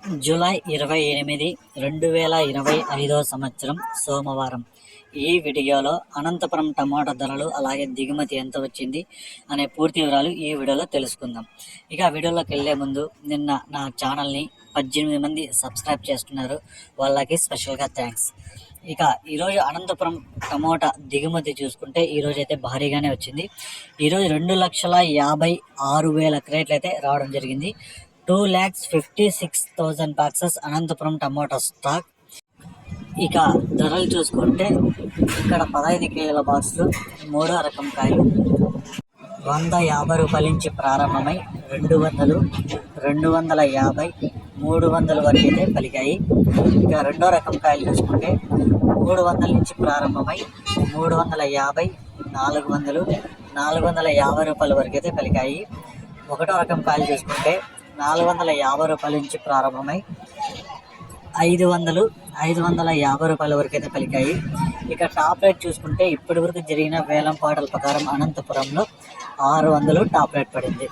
July 28, 2025 సంవత్సరం సోమవారం. ఈ వీడియోలో అనంతపురం టమాటా ధరలు అలాగే దిగుమతి ఎంత వచ్చింది అనే పూర్తి వివరాలు ఈ వీడియోలో తెలుసుకుందాం. ఇక వీడియోలోకి వెళ్ళే ముందు నిన్న నా ఛానల్ని 18 మంది సబ్స్క్రైబ్ చేసుకున్నారు, వాళ్ళకి స్పెషల్గా థ్యాంక్స్. ఇక ఈరోజు అనంతపురం టమోటా దిగుమతి చూసుకుంటే ఈరోజు అయితే భారీగానే వచ్చింది. ఈరోజు 2,56,000 క్రేట్లు అయితే రావడం జరిగింది. 2,56,000 బాక్సెస్ అనంతపురం టమోటా స్టాక్. ఇక ధరలు చూసుకుంటే ఇక్కడ 15 కేజీల బాక్సులు, మూడో రకం కాయలు 150 రూపాయల నుంచి ప్రారంభమై 200, 250, 300 వరకు అయితే పలికాయి. ఇక రెండో రకం కాయలు చూసుకుంటే 300 నుంచి ప్రారంభమై 350, 400, 450 రూపాయల వరకు అయితే పలికాయి. ఒకటో రకం కాయలు చూసుకుంటే 450 రూపాయల నుంచి ప్రారంభమై 500, 550 రూపాయల వరకు అయితే పలికాయి. ఇక టాప్ రేట్ చూసుకుంటే ఇప్పటి వరకు జరిగిన వేలం పాటల ప్రకారం అనంతపురంలో 600 టాప్ రేట్ పడింది.